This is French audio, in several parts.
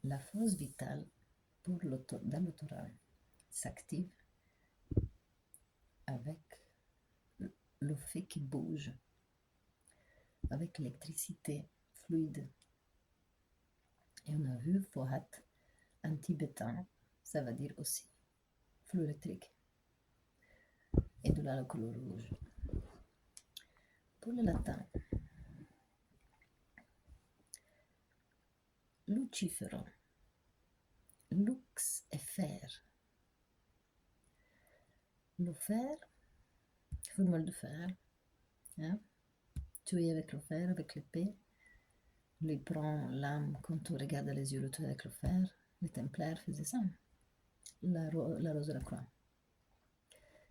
La force vitale dans l'autorat s'active avec le fait qu'il bouge, avec l'électricité fluide. Et on a vu Fohat en tibétain, ça veut dire aussi flux électrique. Et de là le couleur rouge. Pour le latin, lucifero, lux et fer. Le fer, formule de fer, hein? Tuer avec le fer, avec l'épée. Lui prend l'âme quand on regarde les yeux, le tuer avec le fer. Les templaires faisaient ça. La rose de la croix.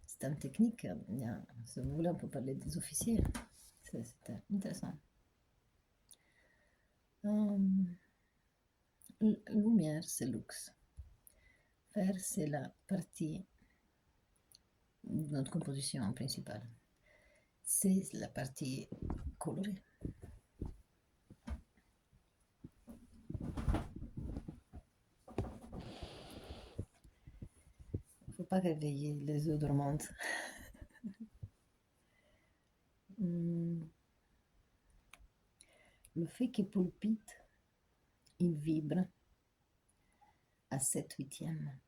C'est une technique, si vous voulez, on peut parler des officiers. C'était intéressant. Lumière, c'est lux. Fer, c'est la partie de notre composition principale. C'est la partie colorée. Il ne faut pas réveiller les œufs dormantes. Le fait qu'il palpite, il vibre à 7/8.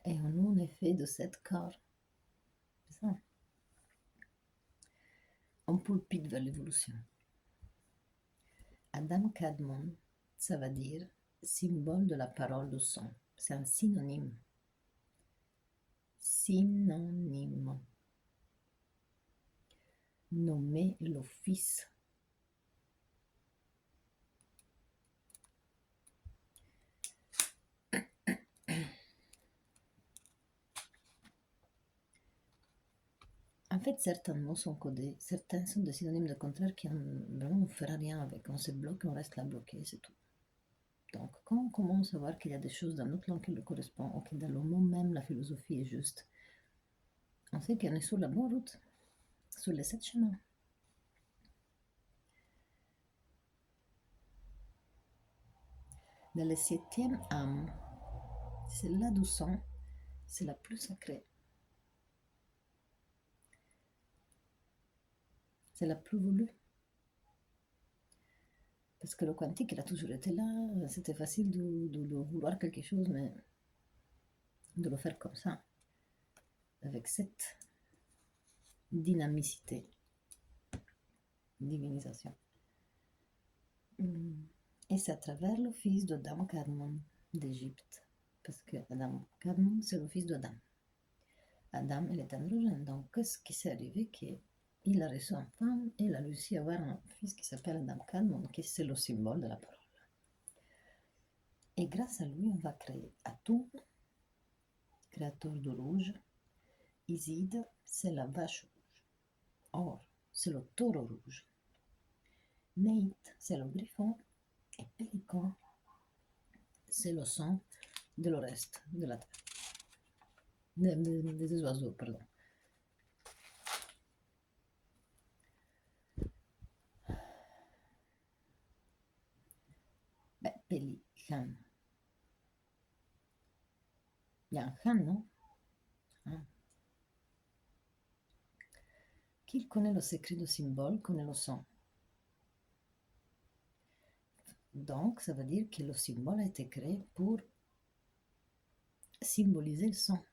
Et nous, on est fait de 7 corps. C'est ça. On palpite vers l'évolution. Adam Kadmon, ça veut dire symbole de la parole du son. C'est un synonyme. Synonyme. Nommer l'office. En fait, certains mots sont codés, certains sont des synonymes de contraire qui vraiment on ne fera rien avec. On se bloque, on reste là bloqué, c'est tout. Donc, quand on commence à voir qu'il y a des choses dans notre langue qui le correspondent, ou que dans le mot même la philosophie est juste, on sait qu'on est sur la bonne route, sur les 7 chemins. Dans le 7e âme, c'est là du sang, c'est la plus sacrée. C'est la plus voulue. Parce que le quantique, il a toujours été là, c'était facile de vouloir quelque chose, mais de le faire comme ça, avec cette dynamicité, divinisation. Et c'est à travers le fils d'Adam Kadmon d'Égypte, parce que Adam Kadmon, c'est le fils d'Adam. Adam, il est androgène, donc qu'est-ce qui s'est arrivé qu'il a reçu une femme et il a réussi à avoir un fils qui s'appelle Adam Kadmon, qui c'est le symbole de la parole. Et grâce à lui, on va créer Atum, créateur de rouge. Isid, c'est la vache rouge. Or, c'est le taureau rouge. Neit, c'est le griffon. Et pélican, c'est le sang de le reste de la terre. Des oiseaux, pardon. Pélican. Il y a un khan, non? Qui connaît le secret du symbole connaît le son. Donc, ça veut dire que le symbole a été créé pour symboliser le son,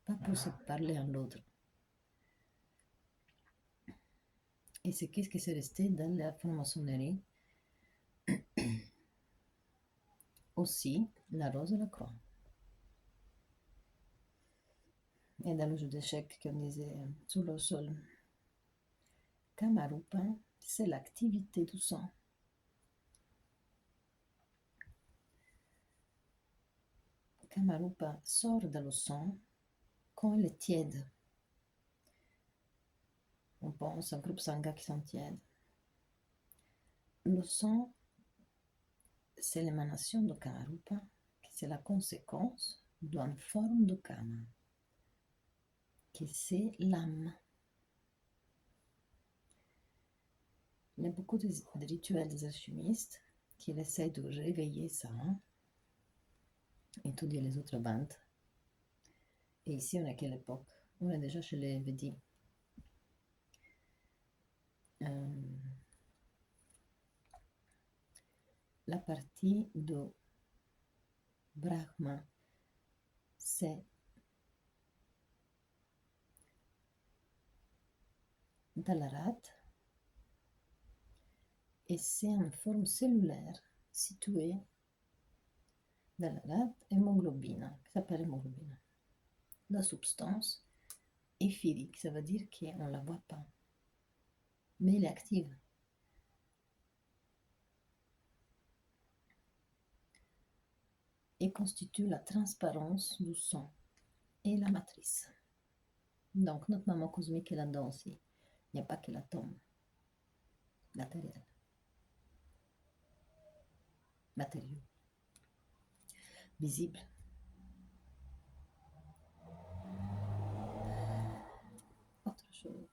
pas pour se parler à l'autre. Et c'est qu'est-ce qui s'est resté dans la franc-maçonnerie. Aussi, la rose de la croix. Et dans le jeu d'échecs qu'on disait sur le sol. Kamarupa, c'est l'activité du sang. Kamarupa sort dans le sang quand il est tiède. On pense à groupe sangha qui sont tièdes. Le sang, c'est l'émanation de Kamarupa, c'est la conséquence d'une forme de Kama, qui c'est l'âme. Il y a beaucoup de rituels des alchimistes qui essayent de réveiller ça, hein, étudier les autres bandes. Et ici, on est à quelle époque? On est déjà chez les Védis. La partie de Brahma, c'est Dalarat, et c'est en forme cellulaire située Dalarat hémoglobine, qui s'appelle hémoglobine. La substance éphirique, ça veut dire qu'on ne la voit pas, mais elle est active. Et constitue la transparence du sang et la matrice. Donc notre maman cosmique est là-dedans aussi. Il n'y a pas que l'atome matériel. Matériaux. Visible. Autre chose.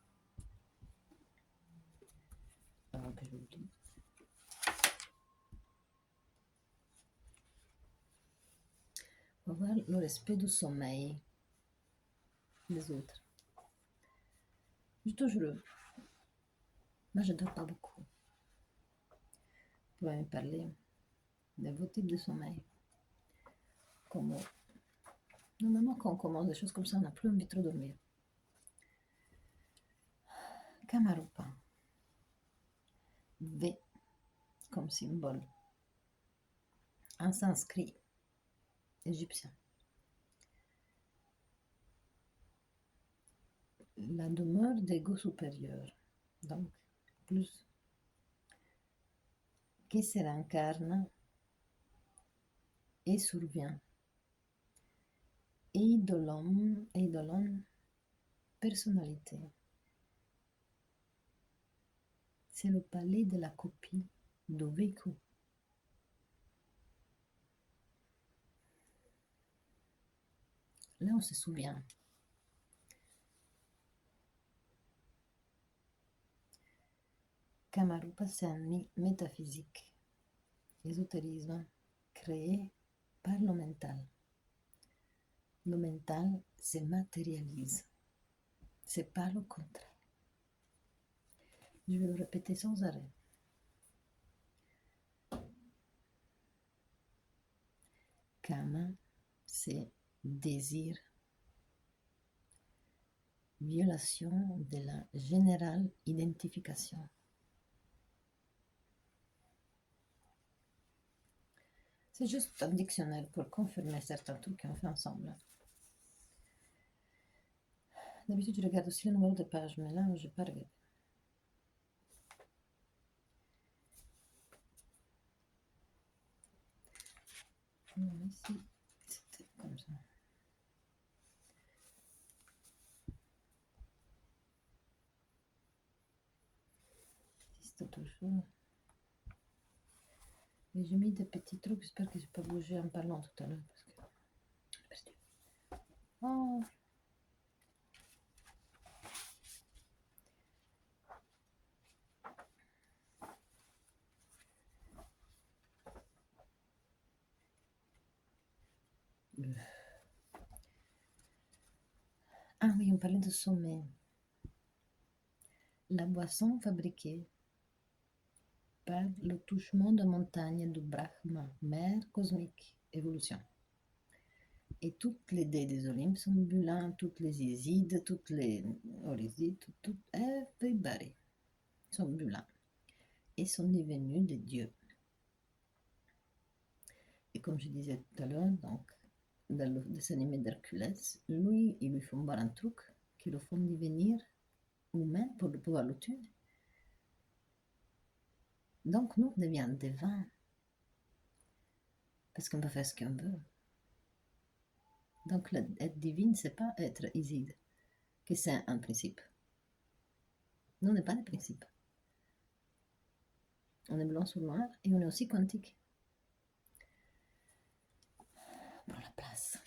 Avant que j'oublie. On va voir le respect du sommeil des autres. Je te jure, moi je ne dors pas beaucoup. Vous pouvez me parler de vos types de sommeil. Comment normalement quand on commence des choses comme ça, on n'a plus envie de trop dormir. Kamarupa. V comme symbole. En sanskrit égyptien. La demeure d'ego supérieur, donc plus, qui se réincarne et survient, et de l'homme personnalité. C'est le palais de la copie de vécu. Là, on se souvient. Kamarupa, c'est un métaphysique, ésotérisme créé par le mental. Le mental se matérialise. C'est pas le contraire. Je vais le répéter sans arrêt. Kama, c'est désir, violation de la générale identification. C'est juste un dictionnaire pour confirmer certains trucs qu'on fait ensemble. D'habitude, je regarde aussi le numéro de page, mais là, je n'ai pas regardé. Non, ici, c'était comme ça. C'est autre chose. Et j'ai mis des petits trucs, j'espère que je n'ai pas bougé en parlant tout à l'heure. Parce que... Oh. Ah oui, on parlait de sommeil. La boisson fabriquée par le touchement de montagne du Brahma, mère cosmique, évolution. Et toutes les dés des Olympes sont bulans, toutes les Isides, toutes les Orisides, everybody sont bulans et sont devenus des dieux. Et comme je disais tout à l'heure, donc, dans le dessin animé d'Hercule, lui, ils lui font voir un truc qui le font devenir humain pour pouvoir le tuer. Donc, nous, on devient divins parce qu'on peut faire ce qu'on veut. Donc, être divine, c'est pas être Iside, que c'est un principe. Nous, on n'est pas des principes. On est blanc sur noir et on est aussi quantique. Pour la place.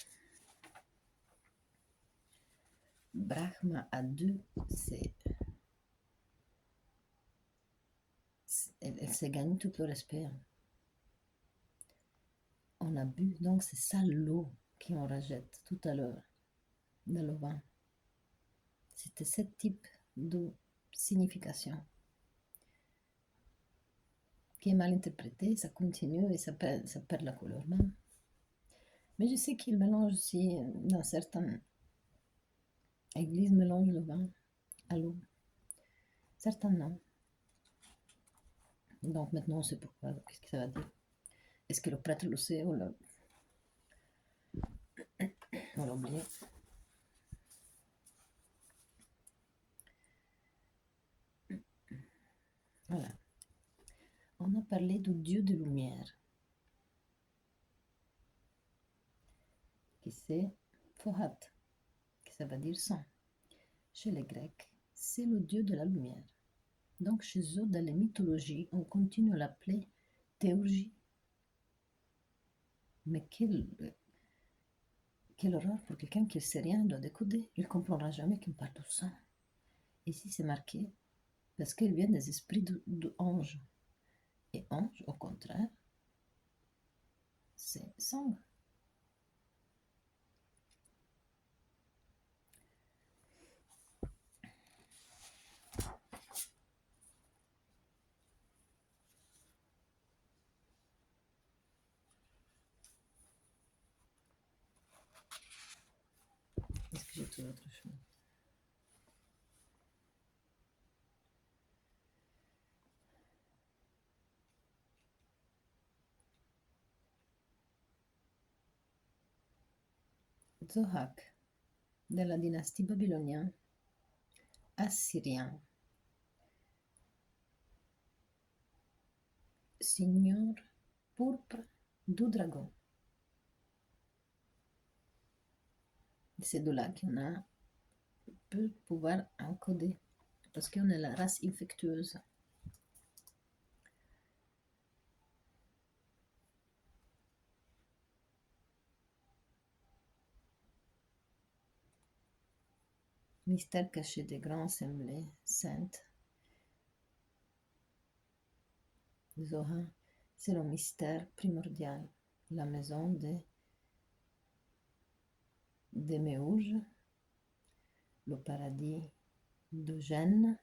Brahma à deux, c'est elle s'est gagnée tout le respect, hein. On a bu, donc c'est ça l'eau qu'on rejette tout à l'heure dans le vin. C'était ce type de signification qui est mal interprété, ça continue et ça perd la couleur même. Mais je sais qu'il mélange aussi, dans certaines églises, mélange le vin à l'eau. Certains non. Donc maintenant on sait pourquoi, qu'est-ce que ça va dire. Est-ce que le prêtre le sait ou on l'a oublié? Voilà. On a parlé du dieu de lumière, qui c'est Fohat, qui ça veut dire sang. Chez les Grecs, c'est le dieu de la lumière. Donc chez eux, dans les mythologies, on continue à l'appeler théurgie. Mais quelle horreur pour quelqu'un qui ne sait rien doit décoder. Il ne comprendra jamais qu'on parle de sang. Ici, c'est marqué parce qu'elle vient des esprits d'anges. Et ange, au contraire, c'est sang. Est-ce que j'ai tout autre chose? Zohak, de la dynastie babylonienne, assyrien, signor pourpre du dragon. C'est de là qu'on a peut pouvoir encoder, parce qu'on est la race infectueuse. Mystère caché des grands assemblées saintes. Zohar, c'est le mystère primordial, la maison des Méouges, le paradis de Gênes,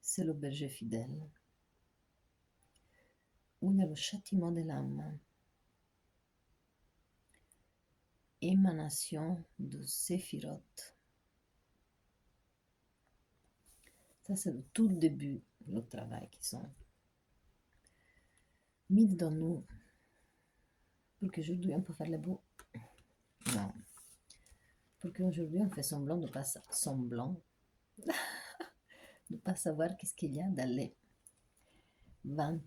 c'est le berger fidèle, où il y a le châtiment de l'âme, émanation de Séphiroth. Ça, c'est le tout début du travail qui sont mis dans nous pour qu'aujourd'hui on peut faire le beau. Non. Pour qu'aujourd'hui on fait semblant de pas semblant de pas savoir qu'est-ce qu'il y a dans les 20,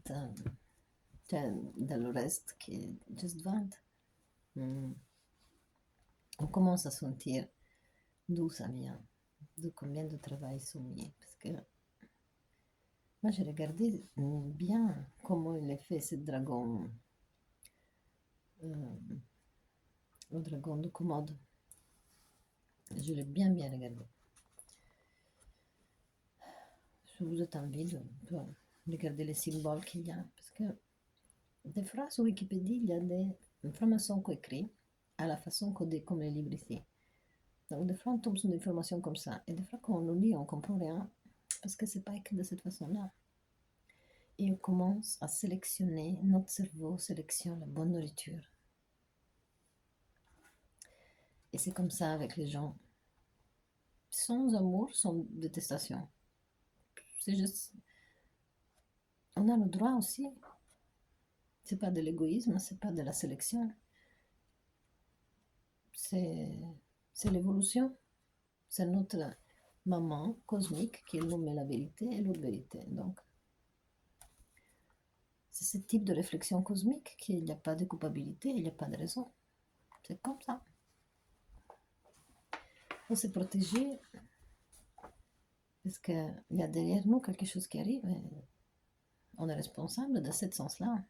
dans le reste qui est juste 20. On commence à sentir d'où ça vient, de combien de travail sont mis. Parce que moi j'ai regardé bien comment il est fait ce dragon, le dragon de commode. Je l'ai bien regardé. Je vous ai envie de regarder les symboles qu'il y a. Parce que des fois sur Wikipédia, il y a des informations qu'on écrit à la façon codée comme les livres ici. Donc des fois on tombe sur des informations comme ça. Et des fois quand on le lit, on ne comprend rien. Parce que c'est pas écrit de cette façon-là. Et on commence à sélectionner, notre cerveau sélectionne la bonne nourriture. Et c'est comme ça avec les gens. Sans amour, sans détestation. C'est juste... On a le droit aussi. C'est pas de l'égoïsme, c'est pas de la sélection. C'est l'évolution. C'est notre maman cosmique qui nous met la vérité et l'autre vérité. Donc, c'est ce type de réflexion cosmique qu'il n'y a pas de culpabilité, il n'y a pas de raison. C'est comme ça. Il faut se protéger parce qu'il y a derrière nous quelque chose qui arrive. Et on est responsable de ce sens-là.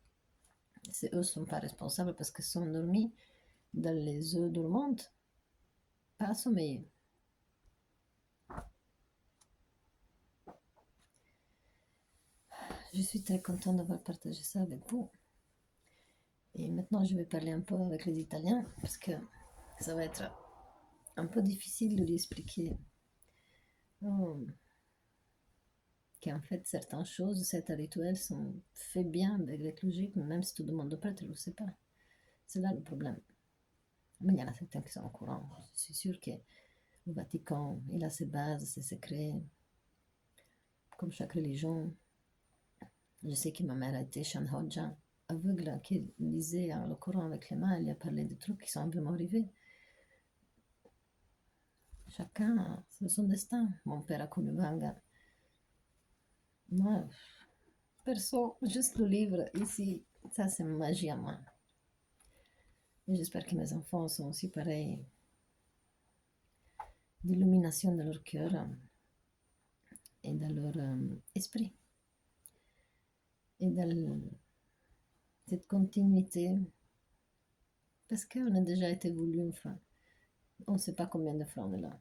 Eux ne sont pas responsables parce qu'ils sont dormis dans les œufs dormantes, pas sommeillés. Je suis très contente d'avoir partagé ça avec vous. Et maintenant, je vais parler un peu avec les Italiens parce que ça va être un peu difficile de lui expliquer qu'en fait, certaines choses, certains rituels sont faits bien avec logique, même si tout le monde peut-être ne le sait pas. C'est là le problème. Mais il y en a certains qui sont au courant. Je suis sûre que le Vatican, il a ses bases, ses secrets, comme chaque religion. Je sais que ma mère a été Shanhoja, aveugle, qui lisait le Coran avec les mains, elle lui a parlé de trucs qui sont vraiment arrivés. Chacun a son destin. Mon père a connu Vanga. Moi, perso, juste le livre ici, ça c'est magie à moi. Et j'espère que mes enfants sont aussi pareils, d'illumination de leur cœur et de leur esprit. Et dans cette continuité, parce qu'on a déjà été voulu une fois. On ne sait pas combien de fois on est là.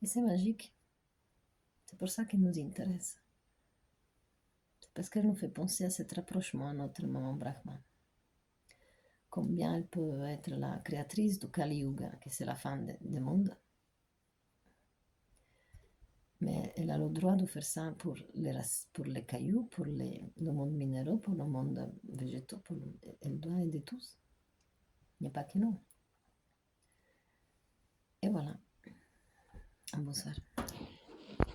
Et c'est magique. C'est pour ça qu'elle nous intéresse. C'est parce qu'elle nous fait penser à cet rapprochement à notre maman Brahma. Combien elle peut être la créatrice du Kali Yuga, que c'est la fin du monde. Mais elle a le droit de faire ça pour les cailloux, pour le monde minéraux, pour le monde végétaux. Elle doit aider tous. Il n'y a pas que nous. Et voilà. Bonsoir.